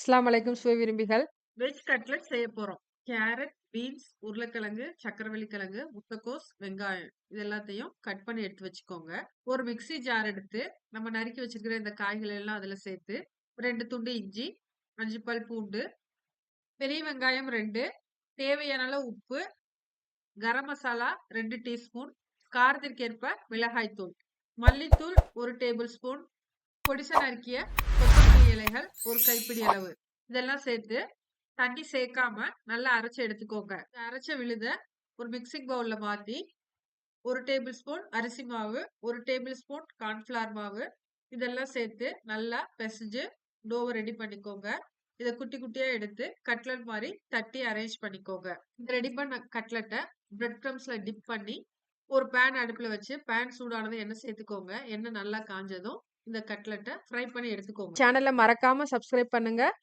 அஸ்ஸலாமு அலைக்கும் சுவை விரும்பிகள். வெஜ் கட்லெட் செய்ய போறோம். கேரட், பீன்ஸ், உருளைக்கிழங்கு, சக்கரவள்ளி கிழங்கு, முட்டைக்கோஸ், வெங்காயம் இது எல்லாத்தையும் கட் பண்ணி எடுத்து வச்சுக்கோங்க. ஒரு மிக்ஸி ஜார் எடுத்து நம்ம நறுக்கி வச்சிருக்கிற இந்த காய்கள் எல்லாம் அதுல சேர்த்து 2 துண்டு இஞ்சி, 5 பல் பூண்டு, பெரிய வெங்காயம் 2, தேவையான அளவு உப்பு, கரம் மசாலா 2 டீஸ்பூன், காரத்திற்கேற்ப மிளகாய் தூள், மல்லித்தூள் 1 டேபிள் ஸ்பூன், பொடிசா நறுக்கிய கொத்தமல்லி இலைகள் 1 கைப்பிடி அளவு. இதெல்லாம் சேர்த்து தண்ணி சேர்க்காம நல்லா அரைச்சு எடுத்துக்கோங்க. அரைச்ச விழுத ஒரு மிக்ஸிங் பவுல்ல மாத்தி 1 டேபிள் ஸ்பூன் அரிசி மாவு, 1 டேபிள் ஸ்பூன் கார்ன்ஃப்ளவர் மாவு இதெல்லாம் சேர்த்து நல்லா பெசஞ்சு டோவ ரெடி பண்ணிக்கோங்க. இத குட்டி குட்டியா எடுத்து கட்லட் மாரி தட்டி அரேஞ்ச் பண்ணிக்கோங்க. இந்த ரெடி பண்ண கட்லட்ட பிரெட் கிரம்ப்ஸ்ல டிப் பண்ணி ஒரு பேன் அடுப்புல வச்சு பேன் சூடானதும் எண்ணெய் சேர்த்துக்கோங்க. எண்ணெய் நல்லா காஞ்சதும் இந்த கட்லட்ட ஃப்ரை பண்ணி எடுத்துக்கோங்க. சேனல மறக்காம சப்ஸ்கிரைப் பண்ணுங்க.